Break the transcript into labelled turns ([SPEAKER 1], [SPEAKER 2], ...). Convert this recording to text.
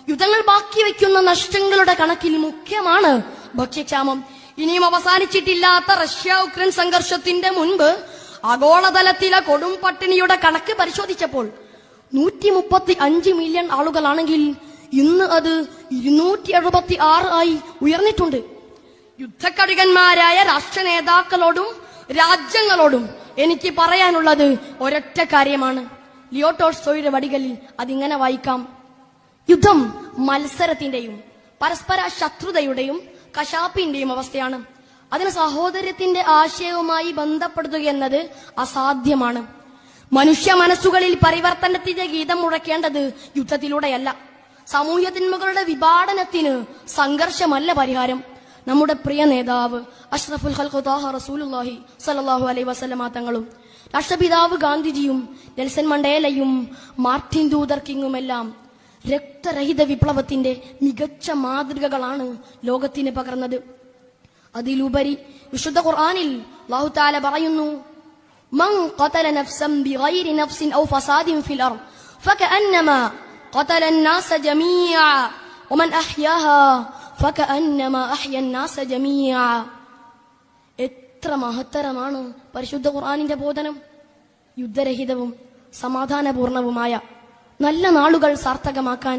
[SPEAKER 1] യുദ്ധങ്ങൾ ബാക്കി വയ്ക്കുന്ന നഷ്ടങ്ങളുടെ കണക്കിൽ മുഖ്യമാണ് ഭക്ഷ്യക്ഷാമം. ഇനിയും അവസാനിച്ചിട്ടില്ലാത്ത റഷ്യ ഉക്രൈൻ സംഘർഷത്തിന്റെ മുൻപ് ആഗോളതലത്തിലെ കൊടും പട്ടിണിയുടെ കണക്ക് പരിശോധിച്ചപ്പോൾ 135 മില്യൺ ആളുകളാണെങ്കിൽ ഇന്ന് അത് 276 ആയി ഉയർന്നിട്ടുണ്ട്. യുദ്ധക്കടികന്മാരായ രാഷ്ട്ര നേതാക്കളോടും രാജ്യങ്ങളോടും എനിക്ക് പറയാനുള്ളത് ഒരൊറ്റ കാര്യമാണ്. ലിയോ ടോൾസ്റ്റോയുടെ വടികളിൽ അതിങ്ങനെ വായിക്കാം: യുദ്ധം മത്സരത്തിന്റെയും പരസ്പര ശത്രുതയുടെയും കശാപ്പിന്റെയും അവസ്ഥയാണ്. അതിന് സഹോദര്യത്തിന്റെ ആശയവുമായി ബന്ധപ്പെടുത്തുക എന്നത് അസാധ്യമാണ്. മനുഷ്യ മനസ്സുകളിൽ പരിവർത്തനത്തിന്റെ ഗീതം മുഴക്കേണ്ടത് യുദ്ധത്തിലൂടെയല്ല. സാമൂഹ്യ തിന്മകളുടെ വിഭാടനത്തിന് സംഘർഷമല്ല പരിഹാരം. നമ്മുടെ പ്രിയ നേതാവ് അഷ്റഫുൽ ഖൽഖ് ത്വാഹ റസൂലുള്ളാഹി സ്വല്ലല്ലാഹു അലൈഹി വസല്ലമ തങ്ങളും രാഷ്ട്രപിതാവ് ഗാന്ധിജിയും നെൽസൺ മണ്ടേലയും മാർട്ടിൻ ലൂതർ കിങ്ങുമെല്ലാം രക്തരഹിത വിപ്ലവത്തിന്റെ മികച്ച മാതൃകകളാണ് ലോകത്തിന് പകർന്നത്. അതിലുപരി വിശുദ്ധ ഖുർആനിൽ അല്ലാഹു തആല പറയുന്നു: മൻ ഖതല നഫ്സൻ ബിഗൈരി നഫ്സിൻ ഔ ഫസാദിൻ ഫിൽ അർദ് ഫകഅന്നമാ ഖതല الناس ജമീഅ വമൻ അഹ്യാഹാ ഫകഅന്നമാ അഹ്യ الناس ജമീഅ. എത്ര മഹത്തരമാണ് പരിശുദ്ധ ഖുർആനിന്റെ ബോധനം! യുദ്ധരഹിതവും സമാധാനപൂർണവുമായ നല്ല നാളുകൾ സാർത്ഥകമാക്കാൻ